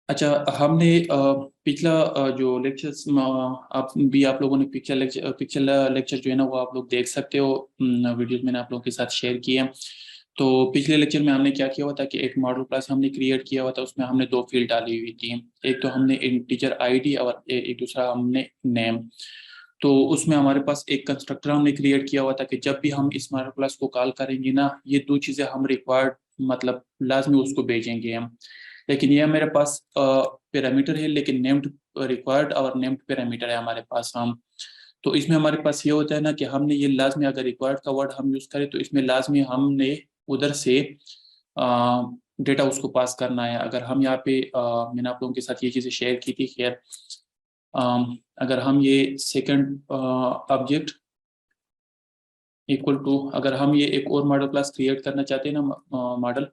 अच्छा, हमने पिछला जो लेक्चर्स आप लोगों ने पिक्चर जो है ना वो आप लोग देख सकते हो। वीडियोस मैंने आप लोगों के साथ शेयर किए हैं। तो पिछले लेक्चर में हमने क्या किया हुआ था कि एक मॉडल क्लास हमने क्रिएट किया हुआ था, उसमें हमने दो फील्ड डाली हुई थी। एक तो हमने इंटीजर आईडी और एक दूसरा हमने नेम। तो उसमें हमारे पास एक कंस्ट्रक्टर हमने क्रिएट किया हुआ था कि जब भी हम इस मॉडल क्लास को कॉल करेंगे ना, ये दो चीजें हम रिक्वायर्ड मतलब लाजमी उसको भेजेंगे हम। लेकिन ये मेरे पास पैरामीटर है, लेकिन नेम्ड रिक्वायर्ड और नेम्ड पैरामीटर है हमारे पास हम। तो इसमें हमारे पास ये होता है ना कि हमने ये लाजमी अगर रिक्वायर्ड का वर्ड हम यूज करें तो इसमें लाजमी हमने उधर से डेटा उसको पास करना है। अगर हम यहाँ पे मैंने आप लोगों के साथ ये चीज़ें शेयर की थी। खैर, अगर हम ये सेकंड ऑब्जेक्ट इक्वल टू, अगर हम ये एक और मॉडल क्लास क्रिएट करना चाहते हैं ना, मॉडल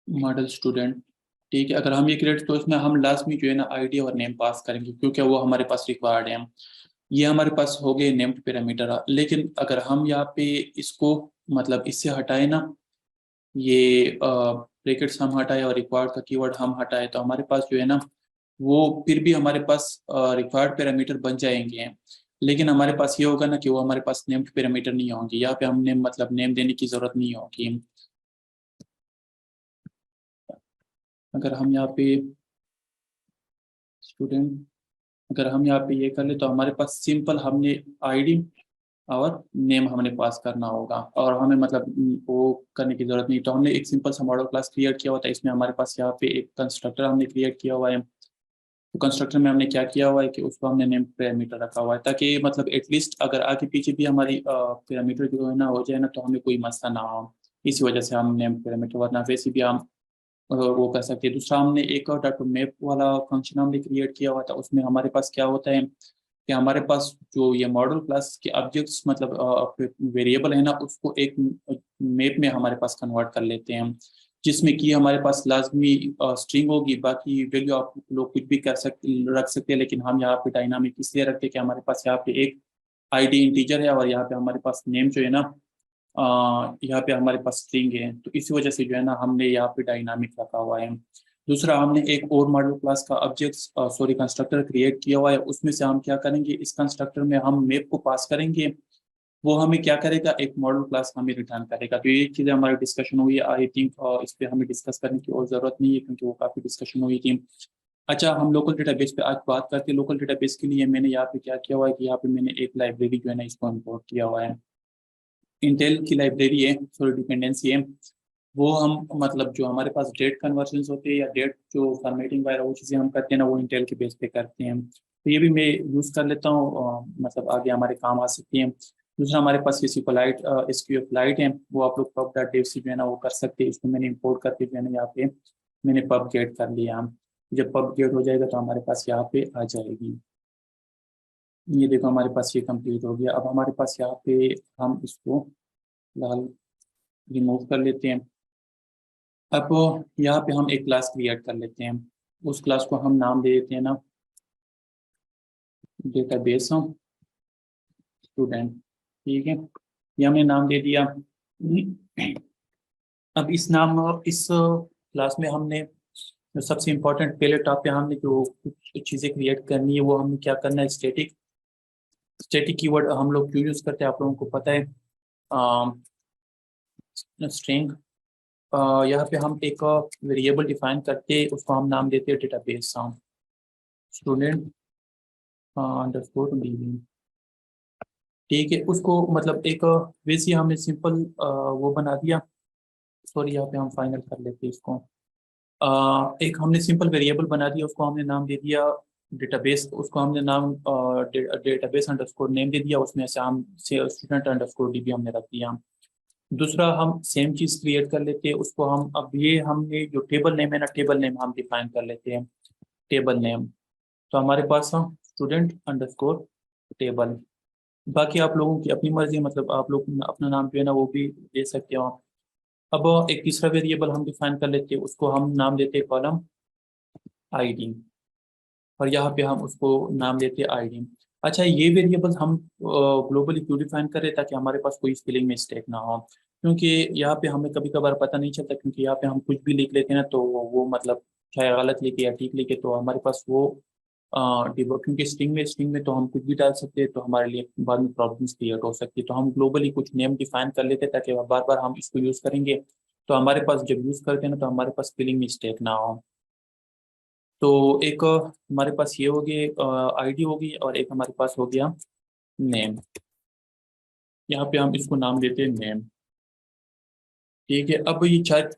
मॉडल स्टूडेंट, ठीक है। अगर हम ये क्रिएट, तो इसमें हम लाजमी जो है ना आईडी और नेम पास करेंगे, क्योंकि वो हमारे पास रिक्वायर्ड है। ये हमारे पास हो गए नेम्ड पैरामीटर। लेकिन अगर हम यहाँ पे इसको मतलब इससे हटाए ना, ये ब्रैकेट्स हम हटाए और रिक्वायर्ड का कीवर्ड हम हटाए, तो हमारे पास जो है ना वो फिर भी हमारे पास रिक्वायर्ड पैरामीटर बन जाएंगे। लेकिन हमारे पास ये होगा ना कि वो हमारे पास नेम्ड पैरामीटर नहीं होंगे। यहाँ पे हमने मतलब नेम देने की जरूरत नहीं होगी। अगर हम यहाँ पे स्टूडेंट, अगर हम यहाँ पे ये कर ले, तो हमारे पास सिंपल हमने आईडी और नेम हमने पास करना होगा, और हमें मतलब वो करने की जरूरत नहीं। तो हमने एक सिंपल सा मॉडल क्लास क्रिएट किया हुआ था। इसमें हमारे पास यहाँ पे एक कंस्ट्रक्टर हमने क्रिएट किया हुआ है। तो कंस्ट्रक्टर में हमने क्या किया हुआ है कि उसको हमने नेम पैरामीटर रखा हुआ है, ताकि मतलब एटलीस्ट अगर आगे पीछे भी हमारी पैरामीटर जो है ना हो जाए ना, तो हमें कोई मसला ना हो। इसी वजह से हम नेम पैरामीटर, वरना वैसे भी हम वो कर सकते हैं। दूसरा, हमने एक और डाटा मैप वाला फंक्शन हमने क्रिएट किया हुआ था। उसमें हमारे पास क्या होता है कि हमारे पास जो ये मॉडल क्लास के ऑब्जेक्ट्स मतलब वेरिएबल है ना, उसको एक मैप में हमारे पास कन्वर्ट कर लेते हैं, जिसमें कि हमारे पास लाजमी स्ट्रिंग होगी। बाकी वैल्यू आप लोग कुछ भी कर सकते रख सकते हैं, लेकिन हम यहाँ पे डायनामिक इसलिए रखते हैं कि हमारे पास यहाँ पे एक आईडी इंटीजर है और यहाँ पे हमारे पास नेम जो है ना यहाँ पे हमारे पास स्ट्रिंग है। तो इसी वजह से जो है ना हमने यहाँ पे डायनामिक रखा हुआ है। दूसरा, हमने एक और मॉडल क्लास का ऑब्जेक्ट सॉरी कंस्ट्रक्टर क्रिएट किया हुआ है। उसमें से हम क्या करेंगे, इस कंस्ट्रक्टर में हम मैप को पास करेंगे। वो हमें क्या करेगा, एक मॉडल क्लास हमें रिटर्न करेगा। तो ये चीज़ें हमारी डिस्कशन हुई। आई थिंक इस पे हमें डिस्कस करने की और जरूरत नहीं है, क्योंकि वो काफ़ी डिस्कशन हुई थी। अच्छा, हम लोकल डेटाबेस पे आज बात करते हैं। लोकल डेटाबेस के लिए मैंने यहाँ पे क्या किया हुआ है कि यहाँ पे मैंने एक लाइब्रेरी जो है ना इसको इम्पोर्ट किया हुआ है। इंटेल की लाइब्रेरी है, सॉरी डिपेंडेंसी है। वो हम मतलब जो हमारे पास डेट कन्वर्जन होते हैं या डेट जो फॉर्मेटिंग वगैरह वो चीज़ें हम करते हैं ना, वो इंटेल के बेस पे करते हैं। तो ये भी मैं यूज़ कर लेता हूँ, मतलब आगे हमारे काम आ सकती है। दूसरा, हमारे पास ये सिक्वलाइट एसक्यूएल लाइट है, वो आप लोग पब डॉट डेव से जो है ना वो कर सकते हैं। इसको मैंने इंपोर्ट करके जो है ना यहाँ पे मैंने पब गेट कर लिया। जब पब गेट हो जाएगा तो हमारे पास यहाँ पे आ जाएगी। ये देखो, हमारे पास ये कंप्लीट हो गया। अब हमारे पास यहाँ पे हम इसको फिलहाल रिमूव कर लेते हैं। अब यहाँ पे हम एक क्लास क्रिएट कर लेते हैं। उस क्लास को हम नाम दे देते हैं ना डेटाबेस स्टूडेंट, ठीक है। ये हमने नाम दे दिया। अब इस क्लास में हमने जो सबसे इम्पोर्टेंट पहले टॉप पे हमने जो कुछ चीज़ें क्रिएट करनी है, वो हमें क्या करना है, स्टैटिक स्टैटिक कीवर्ड हम लोग क्यों यूज़ करते हैं आप लोगों को पता है। स्ट्रिंग, यहाँ पे हम एक वेरिएबल डिफाइन करते हैं, उसको हम नाम देते हैं डेटाबेस स्टूडेंट अंडरस्कोर डीबी, ठीक है। उसको मतलब एक वैसे ही हमने सिंपल वो बना दिया। सॉरी, यहाँ पे हम फाइनल कर लेते हैं इसको। एक हमने सिंपल वेरिएबल बना दिया, उसको हमने नाम दे दिया डेटाबेस। उसको हमने नाम डेटाबेस अंडरस्कोर नेम दे दिया। उसमें से हम स्टूडेंट अंडरस्कोर डीबी हमने रख दिया। दूसरा, हम सेम चीज़ क्रिएट कर लेते हैं। उसको हम अब ये हमने जो टेबल नेम है ना, टेबल नेम हम डिफाइन कर लेते हैं, टेबल नेम। तो हमारे पास हम स्टूडेंट अंडरस्कोर टेबल। बाकी आप लोगों की अपनी मर्जी, मतलब आप लोग अपना नाम जो है ना वो भी दे सकते हो। अब एक तीसरा वेरिएबल हम डिफाइन कर लेते हैं, उसको हम नाम देते हैं कॉलम आईडी, और यहाँ पे हम उसको नाम देते हैं आईडी। अच्छा, ये वेरिएबल्स हम ग्लोबली क्यों डिफाइन कर रहे हैं, ताकि हमारे पास कोई स्पेलिंग मिस्टेक ना हो। क्योंकि यहाँ पे हमें कभी कभार पता नहीं चलता, क्योंकि यहाँ पे हम कुछ भी लिख लेते हैं ना, तो वो मतलब चाहे गलत लिखे या ठीक लिखे तो हमारे पास वो क्योंकि स्ट्रिंग में तो हम कुछ भी डाल सकते हैं, तो हमारे लिए बाद में प्रॉब्लम्स क्रिएट हो सकती है। तो हम ग्लोबली कुछ नेम डिफाइन कर लेते हैं ताकि बार बार हम इसको यूज करेंगे तो हमारे पास जब यूज करते हैं ना तो हमारे पास स्पेलिंग मिस्टेक ना हो। तो एक हमारे पास ये हो गया आईडी होगी, और एक हमारे पास हो गया नेम। यहाँ पे हम इसको नाम देते हैं नेम। ठीक है, अब ये चार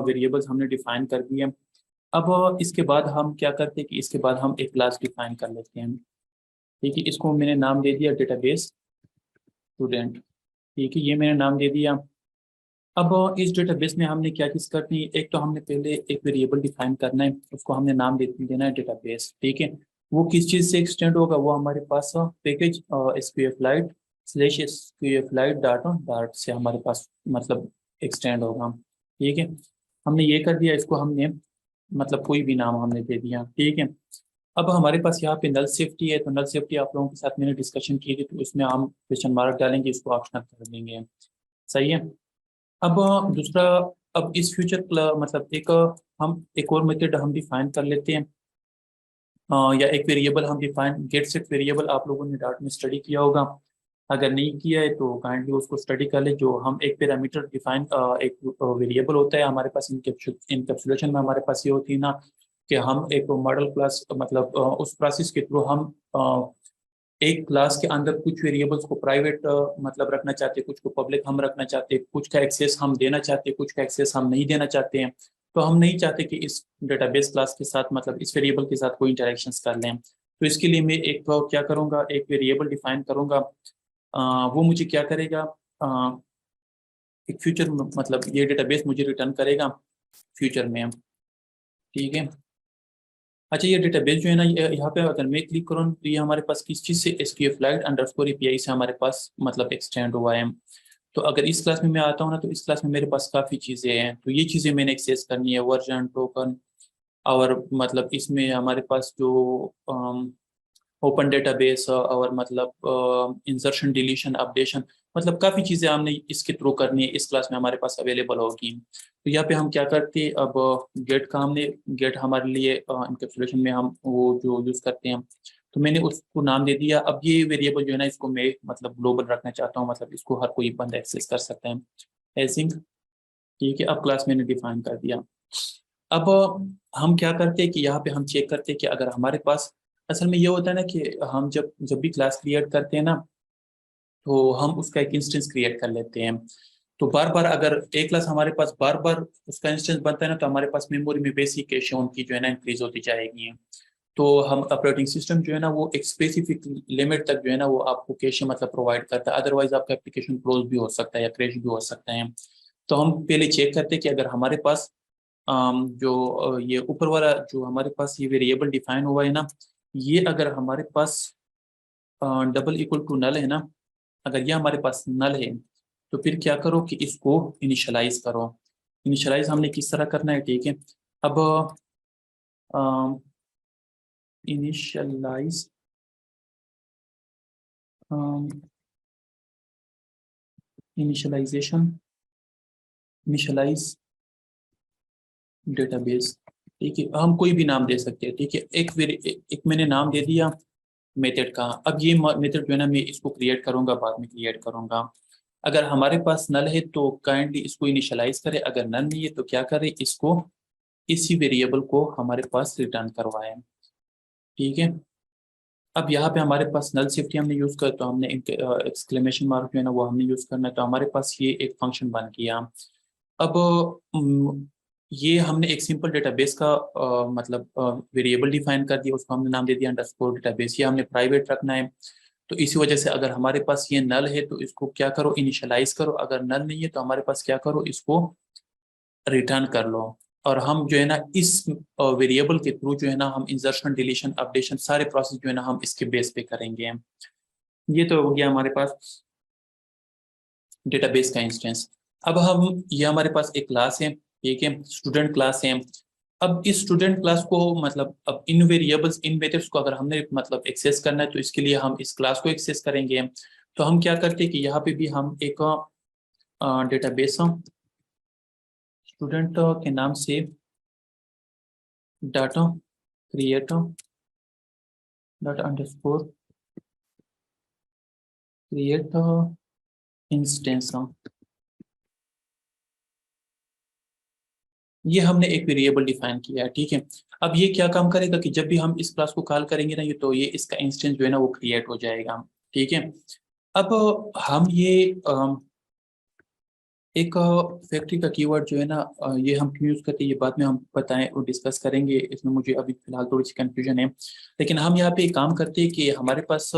वेरिएबल्स हमने डिफाइन कर दिए। अब इसके बाद हम क्या करते हैं कि इसके बाद हम एक क्लास डिफाइन कर लेते हैं। ठीक है, इसको मैंने नाम दे दिया डेटाबेस स्टूडेंट। ठीक है, ये मैंने नाम दे दिया। अब इस डेटाबेस में हमने क्या चीज़ करनी है, एक तो हमने पहले एक वेरिएबल डिफाइन करना है, उसको हमने नाम देना है डेटाबेस। ठीक है, वो किस चीज़ से एक्सटेंड होगा, वो हमारे पास package SQLite slash SQLite data dot से हमारे पास मतलब एक्सटेंड होगा। ठीक है, हमने ये कर दिया, इसको हमने मतलब कोई भी नाम हमने दे दिया। ठीक है, अब हमारे पास यहाँ पे नल सेफ्टी है, तो नल सेफ्टी आप लोगों के साथ मैंने डिस्कशन की थी, तो इसमें हम क्वेश्चन मार्क डालेंगे, इसको ऑप्शनल कर देंगे। सही है। अब दूसरा, अब इस फ्यूचर मतलब हम एक और मेथड हम डिफाइन कर लेते हैं। या एक वेरिएबल हम डिफाइन गेट सेट वेरिएबल, आप लोगों ने डाट में स्टडी किया होगा। अगर नहीं किया है तो काइंडली उसको स्टडी कर ले। जो हम एक पैरामीटर डिफाइन एक वेरिएबल होता है हमारे पास, इनकैप्सुलेशन में हमारे पास ये होती है ना कि हम एक मॉडल क्लास मतलब उस प्रोसेस के थ्रू हम एक क्लास के अंदर कुछ वेरिएबल्स को प्राइवेट मतलब रखना चाहते हैं, कुछ को पब्लिक हम रखना चाहते हैं, कुछ का एक्सेस हम देना चाहते हैं, कुछ का एक्सेस हम नहीं देना चाहते हैं। तो हम नहीं चाहते कि इस डेटाबेस क्लास के साथ मतलब इस वेरिएबल के साथ कोई इंटरेक्शंस कर लें। तो इसके लिए मैं एक क्या करूँगा, एक वेरिएबल डिफाइन करूँगा। वो मुझे क्या करेगा, अ, एक फ्यूचर मतलब ये डेटाबेस मुझे रिटर्न करेगा फ्यूचर में। ठीक है। अच्छा, ये डेटाबेस जो है ना, यहाँ पे अगर मैं क्लिक करूँ तो ये हमारे पास किस चीज़ से SQLite_API से हमारे पास मतलब एक्सटेंड हुआ है। तो अगर इस क्लास में मैं आता हूँ ना, तो इस क्लास में मेरे पास काफ़ी चीज़ें हैं, तो ये चीज़ें मैंने एक्सेस करनी है, वर्जन टोकन, और मतलब इसमें हमारे पास जो ओपन डेटाबेस और मतलब इंसर्शन डिलीशन अपडेशन, मतलब काफ़ी चीज़ें हमने इसके थ्रू करनी है, इस क्लास में हमारे पास अवेलेबल होगी। तो यहाँ पे हम क्या करते हैं, अब गेट का हमने गेट हमारे लिए इनकैप्सुलेशन में हम वो जो यूज़ करते हैं, तो मैंने उसको नाम दे दिया। अब ये वेरिएबल जो है ना, इसको मैं मतलब ग्लोबल रखना चाहता हूँ, मतलब इसको हर कोई बंदा एक्सेस कर सकता है एसिंग। ठीक है, अब क्लास मैंने डिफाइन कर दिया। अब हम क्या करते हैं कि यहाँ पे हम चेक करते हैं कि अगर हमारे पास, असल में ये होता है ना कि हम जब जब भी क्लास क्रिएट करते हैं ना, तो हम उसका एक इंस्टेंस क्रिएट कर लेते हैं। तो बार बार अगर एक क्लास हमारे पास बार बार उसका इंस्टेंस बनता है ना, तो हमारे पास मेमोरी में बेसिक कैशे उनकी जो है ना इंक्रीज होती जाएगी। तो हम ऑपरेटिंग सिस्टम जो है ना वो एक स्पेसिफिक लिमिट तक जो है ना वो आपको कैशे मतलब प्रोवाइड करता है, अदरवाइज आपका एप्लीकेशन क्लोज भी हो सकता है या क्रैश भी हो सकता है। तो हम पहले चेक करते हैं कि अगर हमारे पास ये ऊपर वाला जो हमारे पास ये वेरिएबल डिफाइन हुआ है ना, ये अगर हमारे पास डबल इक्वल टू नल है ना, अगर ये हमारे पास नल है, तो फिर क्या करो कि इसको इनिशियलाइज करो। इनिशियलाइज हमने किस तरह करना है, ठीक है। अब इनिशियलाइज इनिशियलाइजेशन इनिशियलाइज डेटाबेस। ठीक है, हम कोई भी नाम दे सकते हैं। ठीक है, एक मैंने नाम दे दिया मेथड का। अब ये मेथड जो है ना मैं इसको क्रिएट करूंगा, बाद में क्रिएट करूंगा। अगर हमारे पास नल है तो काइंडली इसको इनिशियलाइज करें, अगर नल नहीं है तो क्या करें, इसको इसी वेरिएबल को हमारे पास रिटर्न करवाएं। ठीक है, अब यहाँ पे हमारे पास नल सेफ्टी हमने यूज कर, तो हमने एक्सक्लेमेशन मार्क जो है ना वो हमने यूज करना है, तो हमारे पास ये एक फंक्शन बन गया। अब ये हमने एक सिंपल डेटाबेस का मतलब वेरिएबल डिफाइन कर दिया, उसको हमने नाम दे दिया अंडरस्कोर डेटाबेस। ये हमने प्राइवेट रखना है। तो इसी वजह से अगर हमारे पास ये नल है तो इसको क्या करो, इनिशियलाइज करो। अगर नल नहीं है तो हमारे पास क्या करो, इसको रिटर्न कर लो। और हम जो है ना इस वेरिएबल के थ्रू जो है ना हम इंसर्शन डिलीशन अपडेशन सारे प्रोसेस जो है ना हम इसके बेस पे करेंगे। ये तो हो गया हमारे पास डेटाबेस का इंस्टेंस। अब हम ये हमारे पास एक क्लास है, ठीक है, स्टूडेंट क्लास है। अब इस स्टूडेंट क्लास को मतलब अब इन वेरिएबल्स इन मेथड्स को अगर हमने मतलब एक्सेस करना है, तो इसके लिए हम इस क्लास को एक्सेस करेंगे। तो हम क्या करते हैं कि यहाँ पे भी हम एक डेटाबेस स्टूडेंट के नाम से data create data underscore create instance. ये हमने एक वेरिएबल डिफाइन किया है, ठीक है। अब ये क्या काम करेगा कि जब भी हम इस क्लास को कॉल करेंगे ना, ये तो ये इसका इंस्टेंस जो है ना वो क्रिएट हो जाएगा, ठीक है। अब हम ये एक फैक्ट्री का कीवर्ड जो है ना, ये हम क्यों यूज करते हैं ये बाद में हम बताएं और डिस्कस करेंगे, इसमें मुझे अभी फिलहाल थोड़ी सी कंफ्यूजन है। लेकिन हम यहाँ पे एक काम करते हैं कि हमारे पास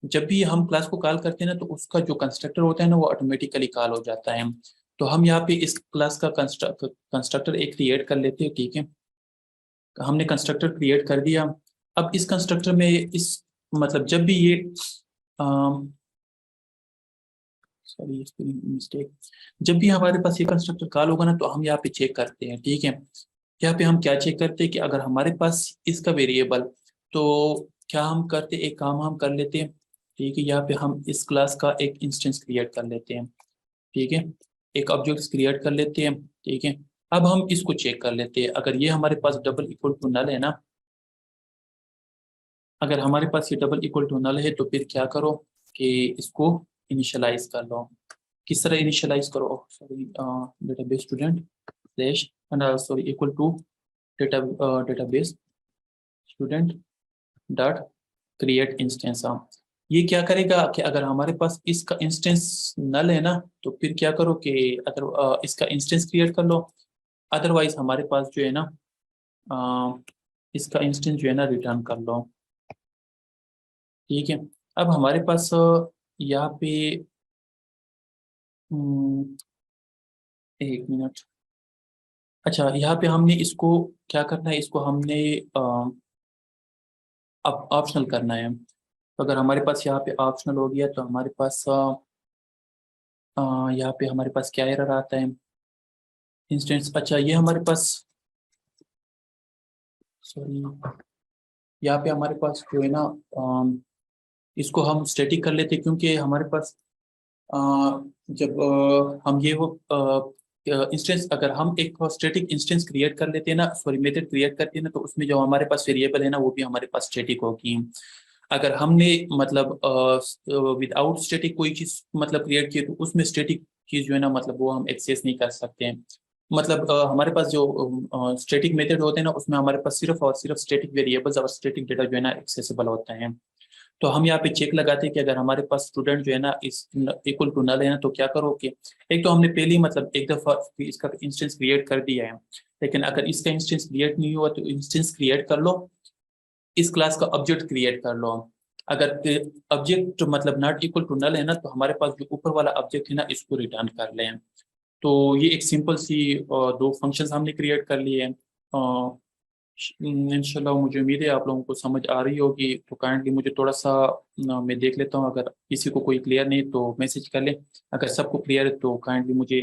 जब भी हम क्लास को कॉल करते हैं ना, तो उसका जो कंस्ट्रक्टर होता है ना वो ऑटोमेटिकली कॉल हो जाता है। तो हम यहाँ पे इस क्लास का कंस्ट्रक्टर एक क्रिएट कर लेते हैं, ठीक है। हमने कंस्ट्रक्टर क्रिएट कर दिया। अब इस कंस्ट्रक्टर में इस मतलब जब भी ये सॉरी स्पेलिंग मिस्टेक, जब भी हमारे पास ये कंस्ट्रक्टर कॉल होगा ना, तो हम यहाँ पे चेक करते हैं, ठीक है। यहाँ पे हम क्या चेक करते हैं कि अगर हमारे पास इसका वेरिएबल, तो क्या हम करते, एक काम हम कर लेते हैं, ठीक है। यहाँ पे हम इस क्लास का एक इंस्टेंस क्रिएट कर लेते हैं, ठीक है। एक ऑब्जेक्ट क्रिएट कर लेते हैं, ठीक है। अब हम इसको चेक कर लेते हैं, अगर ये हमारे पास डबल इक्वल टू नल है ना, अगर हमारे पास ये डबल इक्वल टू नल है, तो फिर क्या करो कि इसको इनिशियलाइज कर लो। किस तरह इनिशियलाइज करो, sorry database student slash sorry equal to database student dot create instance. ये क्या करेगा कि अगर हमारे पास इसका इंस्टेंस नल है ना, तो फिर क्या करो कि अगर इसका इंस्टेंस क्रिएट कर लो, अदरवाइज हमारे पास जो है ना इसका इंस्टेंस जो है ना रिटर्न कर लो, ठीक है। अब हमारे पास यहाँ पे हम्म, एक मिनट, अच्छा यहाँ पे हमने इसको क्या करना है, इसको हमने अब ऑप्शनल करना है। तो अगर हमारे पास यहाँ पे ऑप्शनल हो गया, तो हमारे पास यहाँ पे हमारे पास क्या एरर आता है, इंस्टेंस, अच्छा ये हमारे पास सॉरी, यहाँ पे हमारे पास जो है ना इसको हम स्टैटिक कर लेते हैं, क्योंकि हमारे पास अ, जब हम ये वो इंस्टेंस, अगर हम एक स्टैटिक इंस्टेंस क्रिएट कर लेते हैं ना, सॉरी मेथड क्रिएट करते हैं ना, तो उसमें जो हमारे पास वेरिएबल है ना वो भी हमारे पास स्टैटिक होगी। अगर हमने मतलब विदाउट स्टैटिक कोई चीज मतलब क्रिएट की है, तो उसमें स्टैटिक चीज जो है ना मतलब वो हम एक्सेस नहीं कर सकते हैं। मतलब हमारे पास जो स्टैटिक मेथड होते हैं ना, उसमें हमारे पास सिर्फ और सिर्फ स्टैटिक वेरिएबल्स और स्टैटिक डेटा जो है ना एक्सेसिबल होता है। तो हम यहाँ पे चेक लगाते हैं कि अगर हमारे पास स्टूडेंट जो है ना इस इक्वल टू नल है ना, तो क्या करो कि एक तो हमने पहले ही मतलब एक दफा इसका इंस्टेंस क्रिएट कर दिया है, लेकिन अगर इसका इंस्टेंस क्रिएट नहीं हुआ, तो इंस्टेंस क्रिएट कर लो, इस क्लास का ऑब्जेक्ट क्रिएट कर लो। अगर ऑब्जेक्ट मतलब नॉट इक्वल टू नल है ना, तो हमारे पास जो ऊपर वाला ऑब्जेक्ट है ना इसको रिटर्न कर लें। तो ये एक सिंपल सी दो फंक्शंस हमने क्रिएट कर लिए हैं। इंशाल्लाह मुझे उम्मीद है आप लोगों को समझ आ रही होगी। तो काइंडली मुझे थोड़ा सा मैं देख लेता हूँ, अगर किसी को कोई क्लियर नहीं तो मैसेज कर ले, अगर सबको क्लियर है तो काइंडली मुझे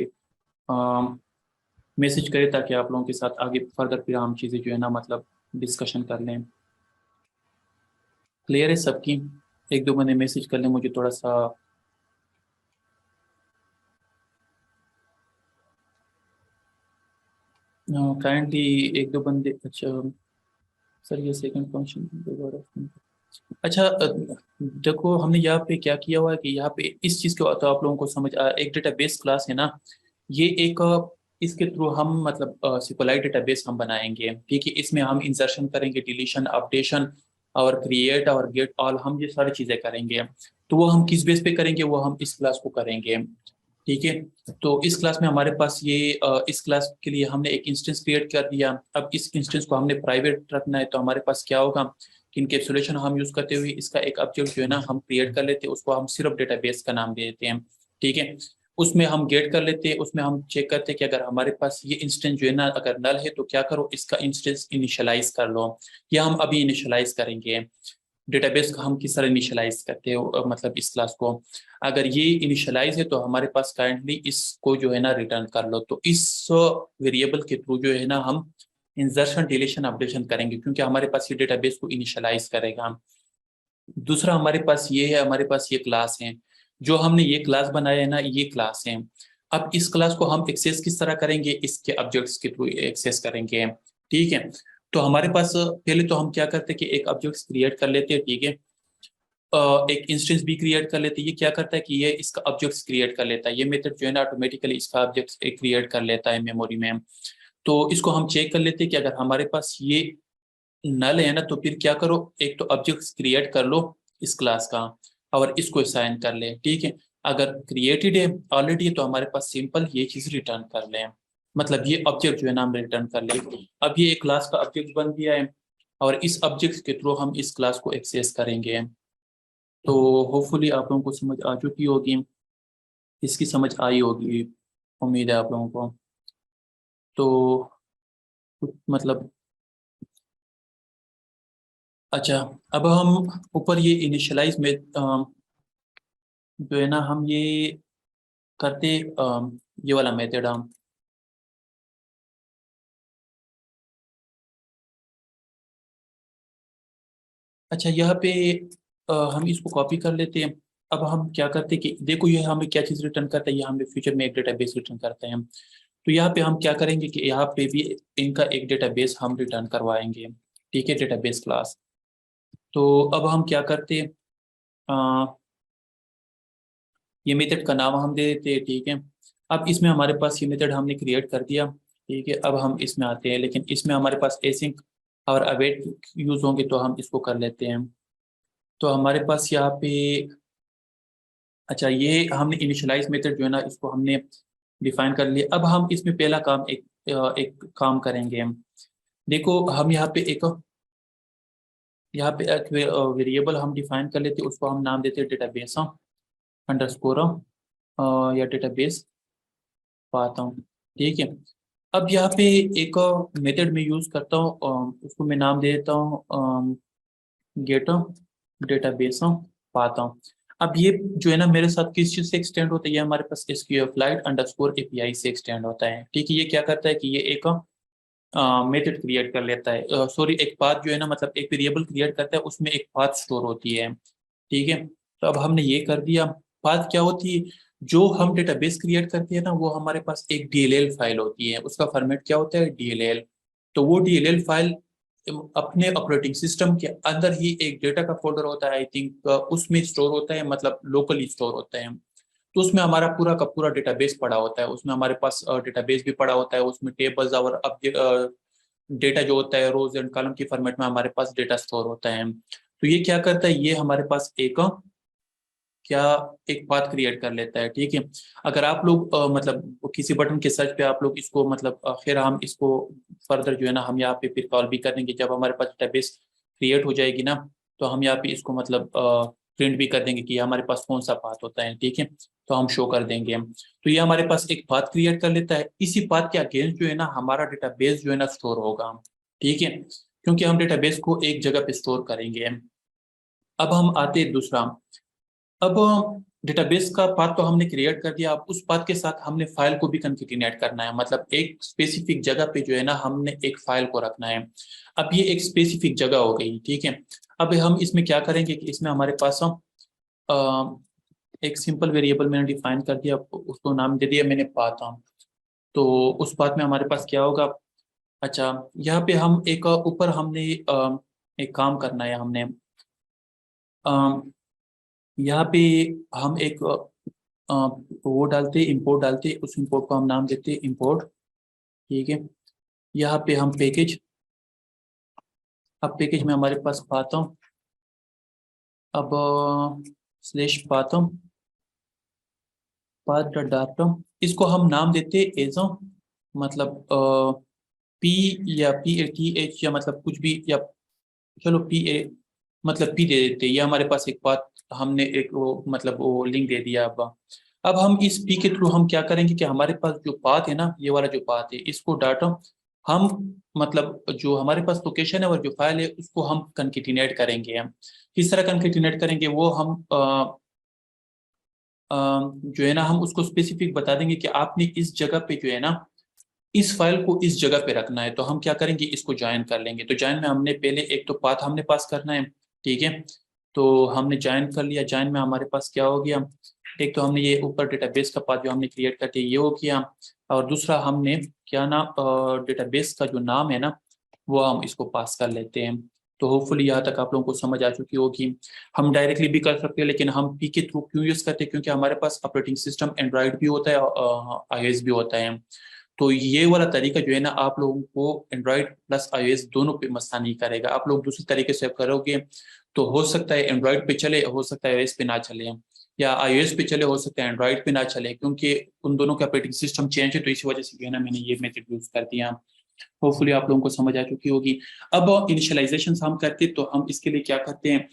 मैसेज करें, ताकि आप लोगों के साथ आगे फर्दर फिर हम चीज़ें जो है ना मतलब डिस्कशन कर लें। क्लियर है सबकी? एक दो बंदे मैसेज कर लें मुझे थोड़ा सा। काइंडली एक दो बंदे, अच्छा सर ये सेकंड फंक्शन, अच्छा देखो हमने यहाँ पे क्या किया हुआ है कि यहाँ पे इस चीज़ के तो आप लोगों को समझ एक डेटाबेस क्लास है ना, ये एक इसके थ्रू हम मतलब सिक्वलाइट डेटाबेस हम बनाएंगे, ठीक है। इसमें हम इंसर्शन करेंगे, डिलीशन, अपडेशन और क्रिएट और गेट ऑल, हम ये सारी चीज़ें करेंगे। तो वो हम किस बेस पे करेंगे, वो हम इस क्लास को करेंगे, ठीक है। तो इस क्लास में हमारे पास ये इस क्लास के लिए हमने एक इंस्टेंस क्रिएट कर दिया। अब इस इंस्टेंस को हमने प्राइवेट रखना है, तो हमारे पास क्या होगा कि इनकैप्सुलेशन हम यूज करते हुए इसका एक ऑब्जेक्ट जो है ना हम क्रिएट कर लेते हैं, उसको हम सिर्फ डेटाबेस का नाम दे देते हैं, ठीक है। उसमें हम गेट कर लेते हैं, उसमें हम चेक करते हैं कि अगर हमारे पास ये इंस्टेंस जो है ना अगर नल है, तो क्या करो इसका इंस्टेंस इनिशियलाइज कर लो, या हम अभी इनिशियलाइज करेंगे। डेटाबेस को हम किस तरह इनिशियलाइज करते हो मतलब इस क्लास को, अगर ये इनिशियलाइज है तो हमारे पास काइंडली इसको जो है ना रिटर्न कर लो। तो इस वेरिएबल के थ्रू जो है ना हम इंसर्शन, डिलीशन, अपडेशन करेंगे, क्योंकि हमारे पास ये डेटाबेस को इनिशियलाइज करेगा। दूसरा हमारे पास ये है, हमारे पास ये क्लास है, जो हमने ये क्लास बनाया है ना, ये क्लास है। अब इस क्लास को हम एक्सेस किस तरह करेंगे, इसके ऑब्जेक्ट्स के थ्रू एक्सेस करेंगे, ठीक है। तो हमारे पास पहले तो हम क्या करते हैं कि एक ऑब्जेक्ट्स क्रिएट कर लेते हैं, ठीक है। एक इंस्टेंस भी क्रिएट कर लेते हैं। ये क्या करता है कि ये इसका ऑब्जेक्ट्स क्रिएट कर लेता है, ये मेथड जो है ना ऑटोमेटिकली इसका ऑब्जेक्ट्स क्रिएट कर लेता है मेमोरी में। तो इसको हम चेक कर लेते हैं कि अगर हमारे पास ये नल है ना, तो फिर क्या करो, एक तो ऑब्जेक्ट्स क्रिएट कर लो इस क्लास का और इसको असाइन कर ले, ठीक है। अगर क्रिएटेड है ऑलरेडी तो हमारे पास सिंपल ये चीज रिटर्न कर ले, मतलब ये ऑब्जेक्ट जो है ना हम रिटर्न कर ले। अब ये एक क्लास का ऑब्जेक्ट बन गया है और इस ऑब्जेक्ट के थ्रू हम इस क्लास को एक्सेस करेंगे। तो होपफुली आप लोगों को समझ आ चुकी होगी, इसकी समझ आई होगी, उम्मीद है आप लोगों को। तो मतलब अच्छा, अब हम ऊपर ये इनिशियलाइज में जो है ना हम ये करते ये वाला मेथड हम, अच्छा यहाँ पे हम इसको कॉपी कर लेते हैं। अब हम क्या करते हैं कि देखो ये हमें क्या चीज़ रिटर्न करता है, ये हमें फ्यूचर में एक डेटाबेस रिटर्न करते हैं। तो यहाँ पे हम क्या करेंगे कि यहाँ पे भी इनका एक डेटाबेस हम रिटर्न करवाएंगे, ठीक है, डेटाबेस क्लास। तो अब हम क्या करते हैं, ये मेथड का नाम हम दे देते हैं, ठीक है। अब इसमें हमारे पास ये मेथड हमने क्रिएट कर दिया, ठीक है। अब हम इसमें आते हैं, लेकिन इसमें हमारे पास एसिंक और अवेट यूज होंगे, तो हम इसको कर लेते हैं। तो हमारे पास यहाँ पे अच्छा, ये हमने इनिशियलाइज मेथड जो है ना इसको हमने डिफाइन कर लिया। अब हम इसमें पहला काम एक काम करेंगे हम, देखो हम यहाँ पे एक वेरिएबल हम डिफाइन कर लेते हैं, उसको हम नाम देते हैं डेटाबेस अंडरस्कोर या डेटाबेस पाता हूँ, ठीक है। अब यहाँ पे एक मेथड में यूज करता हूँ, उसको मैं नाम दे देता हूँ गेट डेटाबेस पाता हूँ। अब ये जो है ना मेरे साथ किस चीज से एक्सटेंड होता है, ये हमारे पास SQLite अंडरस्कोर API से एक्सटेंड होता है, ठीक है। ये क्या करता है कि ये एक मेथड क्रिएट कर लेता है, सॉरी एक पाथ जो है ना, मतलब एक वेरिएबल क्रिएट करता है, उसमें एक पाथ स्टोर होती है, ठीक है। तो अब हमने ये कर दिया। पाथ क्या होती है, जो हम डेटाबेस क्रिएट करते हैं ना, वो हमारे पास एक DLL फाइल होती है, उसका फॉर्मेट क्या होता है, DLL। तो वो DLL फाइल अपने ऑपरेटिंग सिस्टम के अंदर ही एक डेटा का फोल्डर होता है, आई थिंक उसमें स्टोर होता है, मतलब लोकली स्टोर होता है। तो उसमें हमारा पूरा का पूरा डेटाबेस पड़ा होता है, उसमें हमारे पास डेटाबेस भी पड़ा होता है, उसमें टेबल्स और डेटा जो होता है रोज एंड कॉलम की फॉर्मेट में हमारे पास डेटा स्टोर होता है। तो ये क्या करता है, ये हमारे पास क्या एक पाथ क्रिएट कर लेता है, ठीक है। अगर आप लोग मतलब किसी बटन के सर्च पे आप लोग इसको मतलब फिर हम इसको फर्दर जो है ना हम यहाँ पे फिर कॉल भी करेंगे, जब हमारे पास डेटाबेस क्रिएट हो जाएगी ना, तो हम यहाँ पे इसको मतलब प्रिंट भी कर देंगे कि हमारे पास कौन सा पाथ होता है, ठीक है। तो हम शो कर देंगे हम। तो ये हमारे पास एक पाथ क्रिएट कर लेता है, इसी पाथ के अगेंस्ट जो है ना हमारा डेटाबेस जो है ना स्टोर होगा, ठीक है, क्योंकि हम डेटाबेस को एक जगह पे स्टोर करेंगे। अब हम आते हैं दूसरा। अब डेटाबेस का पाथ तो हमने क्रिएट कर दिया, अब उस पाथ के साथ हमने फाइल को भी कंकेटिनेट करना है, मतलब एक स्पेसिफिक जगह पे जो है ना हमने एक फाइल को रखना है। अब ये एक स्पेसिफिक जगह हो गई, ठीक है। अब हम इसमें क्या करेंगे कि इसमें हमारे पास एक सिंपल वेरिएबल मैंने डिफाइन कर दिया, उसको नाम दे दिया मैंने पाथ। तो उस पाथ में हमारे पास क्या होगा, अच्छा यहाँ पे हम एक ऊपर हमने एक काम करना है हमने, यहाँ पे हम एक वो डालते इंपोर्ट डालते, उस इंपोर्ट को हम नाम देते इंपोर्ट, ठीक है। यहाँ पे हम पैकेज, अब पैकेज में हमारे पास पाता हूँ, अब स्लैश पाता हूँ पाथ डॉट डाटा, इसको हम नाम देते एज मतलब पी या PATH या मतलब कुछ भी, या चलो PA मतलब P दे देते, ये हमारे पास एक पाथ हमने एक वो मतलब वो लिंक दे दिया। अब हम इस P के थ्रू हम क्या करेंगे कि हमारे पास जो पाथ है ना, ये वाला जो पाथ है, इसको डाटा हम मतलब जो हमारे पास लोकेशन है और जो फाइल है उसको हम कंकेटिनेट करेंगे। हम किस तरह कंकेटिनेट करेंगे वो हम जो है ना हम उसको स्पेसिफिक बता देंगे कि आपने इस जगह पे जो है ना इस फाइल को इस जगह पे रखना है। तो हम क्या करेंगे, इसको ज्वाइन कर लेंगे। तो ज्वाइन में हमने पहले एक तो पाथ हमने पास करना है, ठीक है। तो हमने ज्वाइन कर लिया। ज्वाइन में हमारे पास क्या हो गया, एक तो हमने ये ऊपर डेटाबेस का पाथ जो हमने क्रिएट करते ये हो गया, और दूसरा हमने क्या ना डेटाबेस का जो नाम है ना वो हम इसको पास कर लेते हैं। तो होपफुली यहाँ तक आप लोगों को समझ आ चुकी होगी। हम डायरेक्टली भी कर सकते हैं, लेकिन हम पी के थ्रू क्यों यूज करते हैं, क्योंकि हमारे पास ऑपरेटिंग सिस्टम एंड्रॉइड भी होता है और iOS भी होता है। तो ये वाला तरीका जो है ना आप लोगों को एंड्रॉइड प्लस iOS दोनों पे मसला नहीं करेगा। आप लोग दूसरे तरीके से करोगे तो हो सकता है एंड्रॉइड पे चले, हो सकता है iOS पे ना चले, या iOS पे चले, हो सकता है एंड्रॉइड पे ना चले, क्योंकि उन दोनों के ऑपरेटिंग सिस्टम चेंज है। तो इसी वजह से जो है ना मैंने ये मेथड यूज कर दिया। होपफुली आप लोगों को समझ आ चुकी होगी। अब इनिशियलाइजेशन हम करते तो हम इसके लिए क्या करते हैं,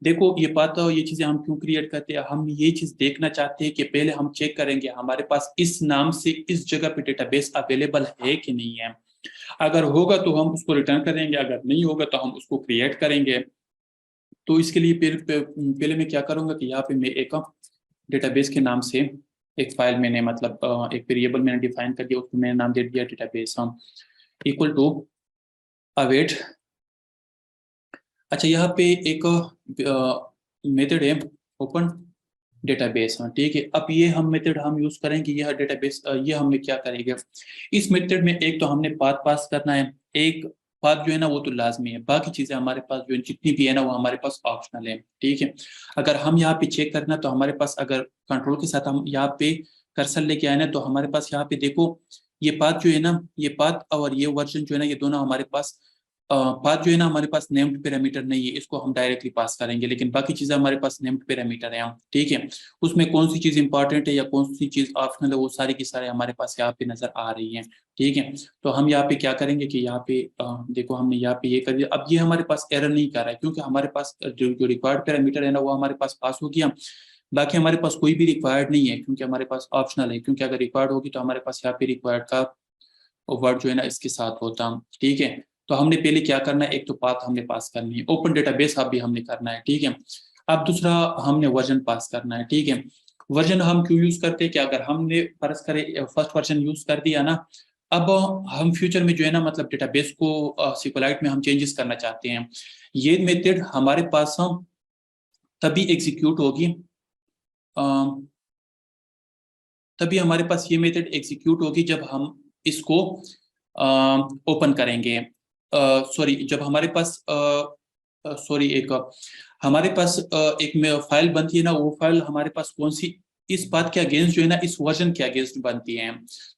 देखो ये बात, ये चीजें हम क्यों क्रिएट करते हैं, हम ये चीज देखना चाहते हैं कि पहले हम चेक करेंगे हमारे पास इस नाम से इस जगह पे डेटाबेस अवेलेबल है कि नहीं है। अगर होगा तो हम उसको रिटर्न करेंगे, अगर नहीं होगा तो हम उसको क्रिएट करेंगे। तो इसके लिए पहले मैं क्या करूंगा कि यहाँ पे मैं एक डेटाबेस के नाम से एक फाइल मैंने मतलब एक वेरिएबल मैंने डिफाइन कर दिया, उसको मैंने नाम दे दिया डेटाबेस इक्वल टू अवेट। अच्छा, यहाँ पे एक मेथड है ओपन डेटाबेस। हाँ ठीक है, अब ये हम मेथड हम यूज करेंगे, यह डेटाबेस ये हमने क्या करेंगे, इस मेथड में एक तो हमने पाथ पास करना है, एक पाथ जो है ना वो तो लाजमी है, बाकी चीजें हमारे पास जो जितनी भी है ना वो हमारे पास ऑप्शनल है। ठीक है, अगर हम यहाँ पे चेक करना तो हमारे पास अगर कंट्रोल के साथ हम यहाँ पे कर्सर लेके आए ना तो हमारे पास यहाँ पे देखो ये पाथ जो है ना, ये पाथ और ये वर्जन जो है ना ये दोनों हमारे पास पाथ जो है ना हमारे पास नेम्ड पैरामीटर नहीं है, इसको हम डायरेक्टली पास करेंगे, लेकिन बाकी चीजें हमारे पास नेम्ड पैरामीटर है। ठीक है, उसमें कौन सी चीज इंपॉर्टेंट है या कौन सी चीज ऑप्शनल है वो सारी की सारी हमारे पास यहाँ पे नजर आ रही है। ठीक है, तो हम यहाँ पे क्या करेंगे कि यहाँ पे देखो हमने यहाँ पे ये कर दिया। अब ये हमारे पास एरर नहीं कर रहा है क्योंकि हमारे पास जो रिक्वायर्ड पैरामीटर है ना वो हमारे पास हो गया। बाकी हमारे पास कोई भी रिक्वायर्ड नहीं है क्योंकि हमारे पास ऑप्शनल है, क्योंकि अगर रिक्वायर्ड होगी तो हमारे पास यहाँ पे रिक्वायर्ड का वर्ड जो है ना इसके साथ होता। ठीक है, तो हमने पहले क्या करना है, एक तो पाथ हमने पास करनी है, ओपन डेटाबेस अब भी हमने करना है। ठीक है, अब दूसरा हमने वर्जन पास करना है। ठीक है, वर्जन हम क्यों यूज करते हैं कि अगर हमने फर्ज करे फर्स्ट वर्जन यूज कर दिया ना, अब हम फ्यूचर में जो है ना मतलब डेटाबेस को सिक्वलाइट में हम चेंजेस करना चाहते हैं, ये मेथड हमारे पास हम तभी एग्जीक्यूट होगी, तभी हमारे पास ये मेथड एग्जीक्यूट होगी जब हम इसको ओपन करेंगे। सॉरी, जब हमारे पास सॉरी एक हमारे पास एक फाइल बनती है ना, वो फाइल हमारे पास कौन सी, इस पाथ के अगेंस्ट जो है ना इस वर्जन के अगेंस्ट बनती है।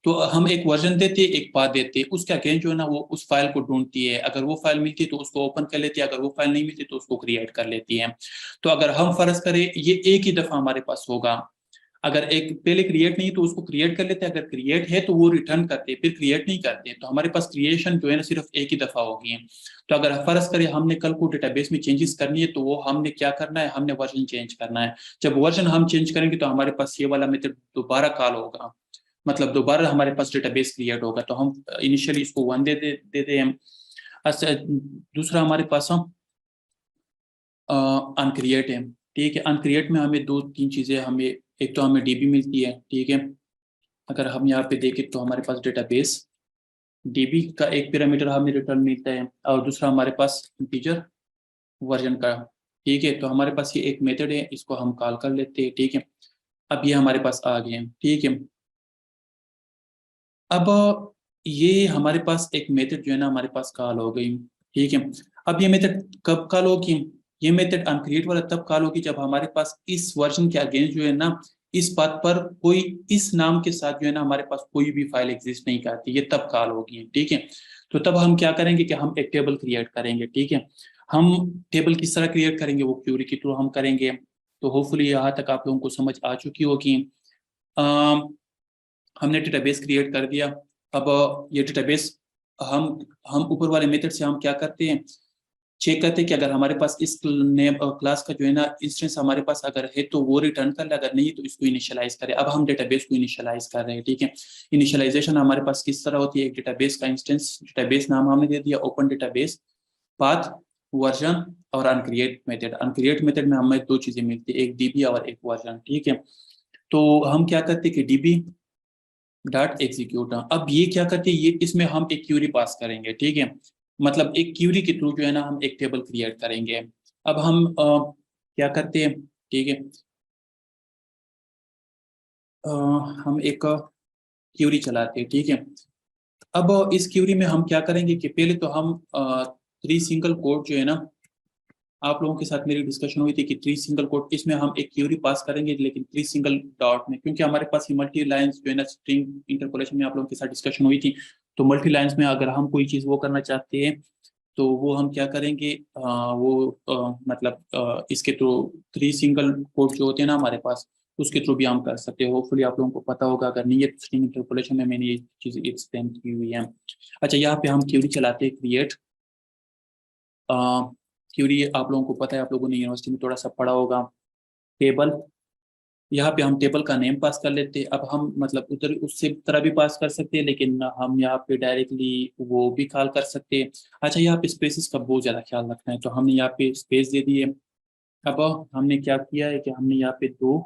तो हम एक वर्जन देते हैं, एक पाथ देते हैं, उसके अगेंस्ट जो है ना वो उस फाइल को ढूंढती है, अगर वो फाइल मिलती है तो उसको ओपन कर लेती है, अगर वो फाइल नहीं मिलती तो उसको क्रिएट कर लेती है। तो अगर हम फर्ज करें ये एक ही दफा हमारे पास होगा, अगर एक पहले क्रिएट नहीं तो उसको क्रिएट कर लेते हैं, अगर क्रिएट है तो वो रिटर्न करते हैं, फिर क्रिएट नहीं करते तो हमारे पास क्रिएशन जो है ना सिर्फ एक ही दफा होगी। तो अगर फर्ज करें हमने कल को डेटाबेस में चेंजेस करनी है तो वो हमने क्या करना है, हमने वर्जन चेंज करना है। जब वर्जन हम चेंज करेंगे तो हमारे पास ये वाला मेथड दोबारा कॉल होगा, मतलब दोबारा हमारे पास डेटाबेस क्रिएट होगा। तो हम इनिशियली इसको 1 दे हम। अच्छा, दूसरा हमारे पास हम अनक्रिएट है। ठीक है, अनक्रिएट में हमें दो तीन चीजें, हमें एक तो हमें डीबी मिलती है। ठीक है, अगर हम यहाँ पे देखें तो हमारे पास डेटाबेस डीबी का एक पैरामीटर हमें रिटर्न मिलता है, और दूसरा हमारे पास इंटीजर वर्जन का। ठीक है, तो हमारे पास ये एक मेथड है, इसको हम कॉल कर लेते हैं। ठीक है, अब ये हमारे पास आ गए हैं। ठीक है, अब ये हमारे पास एक मेथड जो है ना हमारे पास कॉल हो गई। ठीक है, अब ये मेथड कब कॉल होगी, ये मेथड अनक्रिएट वाला तब कॉल होगी जब हमारे पास इस वर्जन के अगेंस्ट जो है ना इस बात पर कोई इस नाम के साथ जो है ना हमारे पास कोई भी फाइल एग्जिस्ट नहीं करती, ये तब कॉल होगी। ठीक है, तो तब हम क्या करेंगे कि हम एक टेबल क्रिएट करेंगे। ठीक है, हम टेबल किस तरह क्रिएट करेंगे, वो क्यूरी के थ्रू हम करेंगे। तो होपफुली यहाँ तक आप लोगों को समझ आ चुकी होगी। हमने डेटाबेस क्रिएट कर दिया। अब ये डेटाबेस हम हम ऊपर वाले मेथड से हम क्या करते हैं, चेक करते हैं कि अगर हमारे पास इस नेम क्लास का जो है ना इंस्टेंस हमारे पास अगर है तो वो रिटर्न कर ले, अगर नहीं तो इसको इनिशियलाइज करें। अब हम डेटाबेस को इनिशियलाइज कर रहे हैं। ठीक है, इनिशियलाइजेशन हमारे पास किस तरह होती है, एक डेटाबेस का इंस्टेंस, डेटाबेस नाम हमने दे दिया ओपन डेटाबेस, पाथ, वर्जन और अनक्रिएट मेथड। अनक्रिएट मेथड में हमें दो चीजें मिलती है, एक डीबी और एक वर्जन। ठीक है, तो हम क्या करते हैं कि डीबी डॉट एग्जीक्यूट, अब ये क्या करते हैं, ये इसमें हम एक क्यूरी पास करेंगे। ठीक है, मतलब एक क्यूरी के थ्रू जो है ना हम एक टेबल क्रिएट करेंगे। अब हम क्या करते हैं, ठीक है, हम एक क्यूरी चलाते हैं, ठीक है। अब इस क्यूरी में हम क्या करेंगे कि पहले तो हम 3 सिंगल कोट जो है ना, आप लोगों के साथ मेरी डिस्कशन हुई थी कि 3 सिंगल कोट, इसमें हम एक क्यूरी पास करेंगे लेकिन 3 सिंगल डॉट में, क्योंकि हमारे पास ये मल्टी लाइंस जो है ना, स्ट्रिंग इंटरपोलेशन में आप लोगों के साथ डिस्कशन हुई थी। तो मल्टी लाइंस में अगर हम कोई चीज़ वो करना चाहते हैं तो वो हम क्या करेंगे, मतलब इसके थ्रू 3 सिंगल कोट जो होते हैं ना हमारे पास, उसके थ्रू भी हम कर सकते हैं। होपफुली आप लोगों को पता होगा, अगर नहीं है तो स्ट्रिंग इंटरपोलेशन में मैंने ये चीज़ एक्सप्लेन की हुई है। अच्छा, यहाँ पे हम क्यूरी चलाते हैं, क्रिएट क्यूरी। आप लोगों को पता है, आप लोगों ने यूनिवर्सिटी में थोड़ा सा पढ़ा होगा, टेबल। यहाँ पे हम टेबल का नेम पास कर लेते हैं। अब हम मतलब उधर उससे तरह भी पास कर सकते हैं, लेकिन हम यहाँ पे डायरेक्टली वो भी कॉल कर सकते हैं। अच्छा, यहाँ पे स्पेसेस का बहुत ज़्यादा ख्याल रखना है, तो हमने यहाँ पे स्पेस दे दिए। अब हमने क्या किया है कि हमने यहाँ पे दो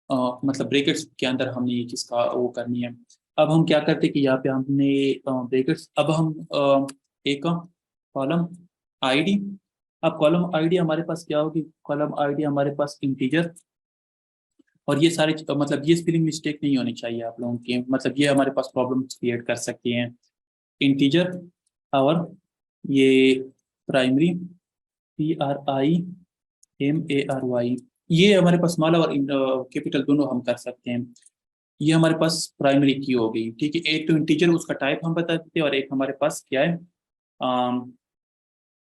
मतलब ब्रैकेट्स के अंदर हमने ये चीज़ का वो करनी है। अब हम क्या करते हैं कि यहाँ पे हमने ब्रैकेट्स, अब हम एक कॉलम आईडी। अब कॉलम आईडी हमारे पास क्या होगी, कॉलम आईडी हमारे पास इंटीजर, और ये सारे मतलब ये स्पेलिंग मिस्टेक नहीं होनी चाहिए आप लोगों की, मतलब ये हमारे पास प्रॉब्लम क्रिएट कर सकती हैं। इंटीजर, और ये प्राइमरी, PRIMARY, ये हमारे पास स्मॉल और कैपिटल दोनों हम कर सकते हैं। ये हमारे पास प्राइमरी की हो गई, ठीक है। एक तो इंटीजर, उसका टाइप हम बता देते हैं, और एक हमारे पास क्या है,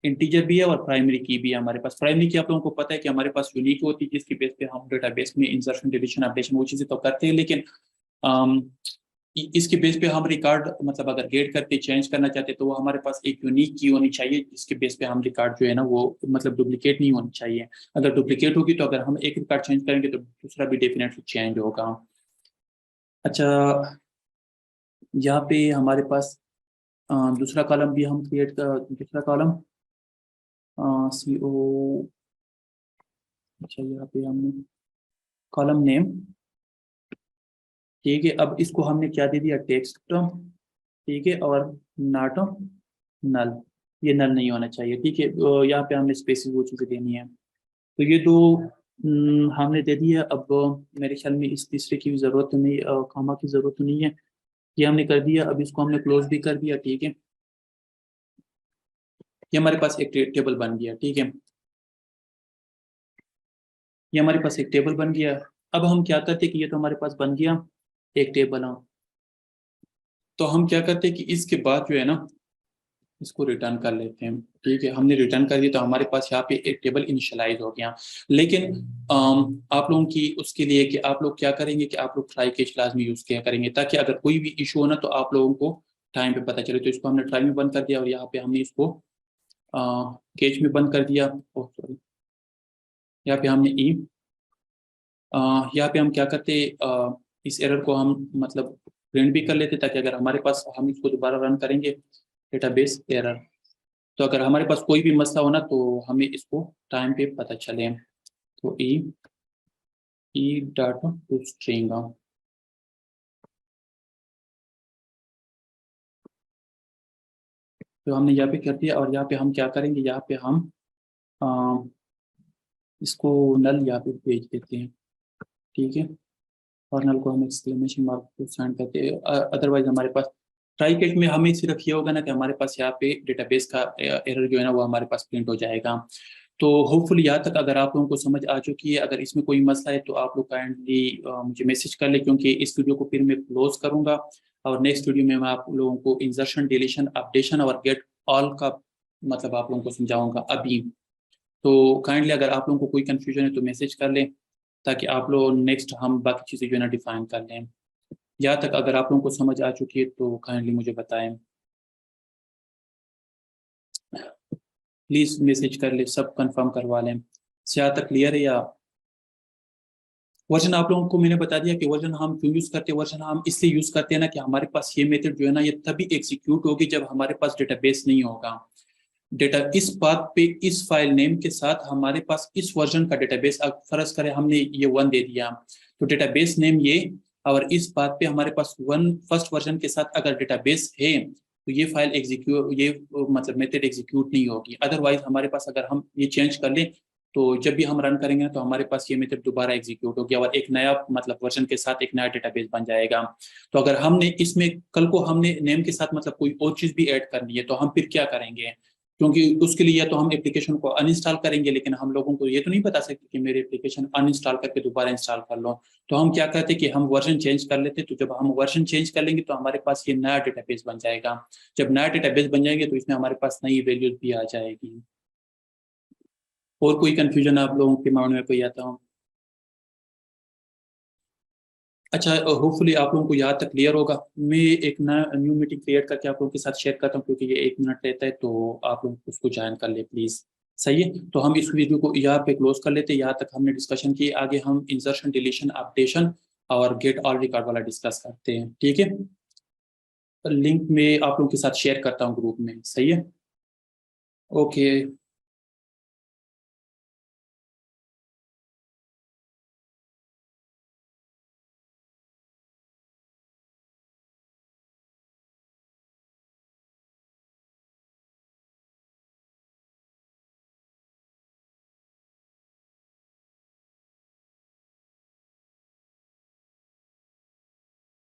इंटीजर भी है और प्राइमरी की भी है हमारे पास। प्राइमरी की आप लोगों को पता है कि हमारे पास यूनिक होती है, जिसकी बेस पे हम डेटाबेस में इंसर्शन, डिलीशन, अपडेशन वो चीज़ें तो करते हैं, लेकिन अम, इसके बेस पे हम रिकॉर्ड मतलब अगर गेट करके चेंज करना चाहते हैं तो वो हमारे पास एक यूनिक की होनी चाहिए, जिसके बेस पे हम रिकॉर्ड जो है ना वो मतलब डुप्लीकेट नहीं होनी चाहिए। अगर डुप्लीकेट होगी तो अगर हम एक रिकॉर्ड चेंज करेंगे तो दूसरा भी डेफिनेटली चेंज होगा। अच्छा, यहाँ पे हमारे पास दूसरा कॉलम भी हम क्रिएट कर, दूसरा कॉलम CO। अच्छा, यहाँ पे हमने कॉलम नेम, ठीक है। अब इसको हमने क्या दे दिया, टेक्स्ट, ठीक है, और नॉट नल, ये नल नहीं होना चाहिए, ठीक है। यहाँ पे हमने स्पेसिस वो चीज़ें देनी है। तो ये दो हमने दे दिया। अब मेरे ख्याल में इस तीसरे की भी जरूरत नहीं, कॉमा की जरूरत नहीं है, ये हमने कर दिया। अब इसको हमने क्लोज भी कर दिया, ठीक है। ये हमारे पास एक टेबल बन गया, ठीक है। ये हमारे पास एक टेबल बन गया। अब हम क्या करते हैं कि ये तो हमारे पास बन गया एक टेबल, हाँ। तो हम क्या करते हैं कि इसके बाद जो है ना, इसको रिटर्न कर लेते हैं, ठीक है। हमने रिटर्न कर दिया तो हमारे पास यहाँ पे एक टेबल इनिशियलाइज हो गया। लेकिन आप लोगों की उसके लिए कि आप लोग क्या करेंगे कि आप लोग ट्राई केस लाजमी यूज किया करेंगे, ताकि अगर कोई भी इशू हो ना तो आप लोगों को टाइम पे पता चले। तो इसको हमने ट्राई में बंद कर दिया, और यहाँ पे हमने इसको केच में बंद कर दिया। ओह सॉरी, यहाँ पे हमने यहाँ पे हम क्या करते, इस एरर को हम मतलब प्रिंट भी कर लेते, ताकि अगर हमारे पास हम इसको दोबारा रन करेंगे, डेटाबेस एरर, तो अगर हमारे पास कोई भी मसला हो ना तो हमें इसको टाइम पे पता चले। तो ई डाटा टू स्ट्रिंग, तो हमने यहाँ पे कर दिया। और यहाँ पे हम क्या करेंगे, यहाँ पे हम अ, इसको नल यहाँ पे भेज देते हैं, ठीक है। और नल को हम एक्सक्लेमेशन मार्क को साइन करते हैं। अदरवाइज हमारे पास ट्राई केस में हमें सिर्फ ये होगा ना कि हमारे पास यहाँ पे डेटाबेस का एरर जो है ना वो हमारे पास प्रिंट हो जाएगा। तो होपफुली यहाँ तक अगर आप लोगों को समझ आ चुकी है, अगर इसमें कोई मसला है तो आप लोग काइंडली मुझे मैसेज कर ले, क्योंकि इस वीडियो को फिर मैं क्लोज करूंगा, और नेक्स्ट वीडियो में मैं आप लोगों को इंसर्शन, डिलीशन, अपडेशन और गेट ऑल का मतलब आप लोगों को समझाऊंगा अभी। तो काइंडली अगर आप लोगों को कोई कंफ्यूजन है तो मैसेज कर लें, ताकि आप लोग नेक्स्ट हम बाकी चीज़ें जो है ना डिफाइन कर लें। यहाँ तक अगर आप लोगों को समझ आ चुकी है तो काइंडली मुझे बताएं, प्लीज मैसेज कर ले, सब कंफर्म करवा लें। से यहाँ तक क्लियर है? या वर्जन आप लोगों को मैंने बता दिया कि वर्जन हम क्यों यूज करते हैं। वर्जन हम इसलिए यूज करते हैं ना कि हमारे पास ये मेथड जो है ना ये तभी एग्जीक्यूट होगी जब हमारे पास डेटाबेस नहीं होगा। डेटा इस बात पे, इस फाइल नेम के साथ हमारे पास इस वर्जन का डेटाबेस, अब फर्ज करें हमने ये 1 दे दिया, तो डेटाबेस नेम ये, और इस बात पे हमारे पास 1 फर्स्ट वर्जन के साथ अगर डेटाबेस है तो ये फाइल एग्जीक्यूट, ये मतलब मेथड एग्जीक्यूट नहीं होगी। अदरवाइज हमारे पास अगर हम ये चेंज कर लें तो जब भी हम रन करेंगे ना तो हमारे पास ये मेथड दोबारा एग्जीक्यूट होगी और एक नया मतलब वर्जन के साथ एक नया डेटाबेस बन जाएगा। तो अगर हमने इसमें कल को हमने नेम के साथ मतलब कोई और चीज भी ऐड करनी है तो हम फिर क्या करेंगे, क्योंकि उसके लिए या तो हम एप्लीकेशन को अनइंस्टॉल करेंगे, लेकिन हम लोगों को ये तो नहीं बता सकते कि मेरी एप्लीकेशन अनइंस्टॉल करके दोबारा इंस्टॉल कर लो। तो हम क्या करते कि हम वर्जन चेंज कर लेते। तो जब हम वर्जन चेंज कर लेंगे तो हमारे पास ये नया डेटाबेस बन जाएगा। जब नया डेटाबेस बन जाएंगे तो इसमें हमारे पास नई वैल्यूज भी आ जाएगी। और कोई कंफ्यूजन आप लोगों के माइंड में कोई आता हो? अच्छा, होपफुली आप लोगों को यहाँ तक क्लियर होगा। मैं एक न्यू मीटिंग क्रिएट करके आप लोगों के साथ शेयर करता हूँ, क्योंकि ये 1 मिनट रहता है, तो आप लोग उसको ज्वाइन कर ले प्लीज। सही है, तो हम इस वीडियो को यहाँ पे क्लोज कर लेते हैं। यहाँ तक हमने डिस्कशन की, आगे हम इंसर्शन, डिलीशन, अपडेशन और गेट ऑल रिकॉर्ड वाला डिस्कस करते हैं। ठीक है, लिंक में आप लोगों के साथ शेयर करता हूँ ग्रुप में। सही है, ओके।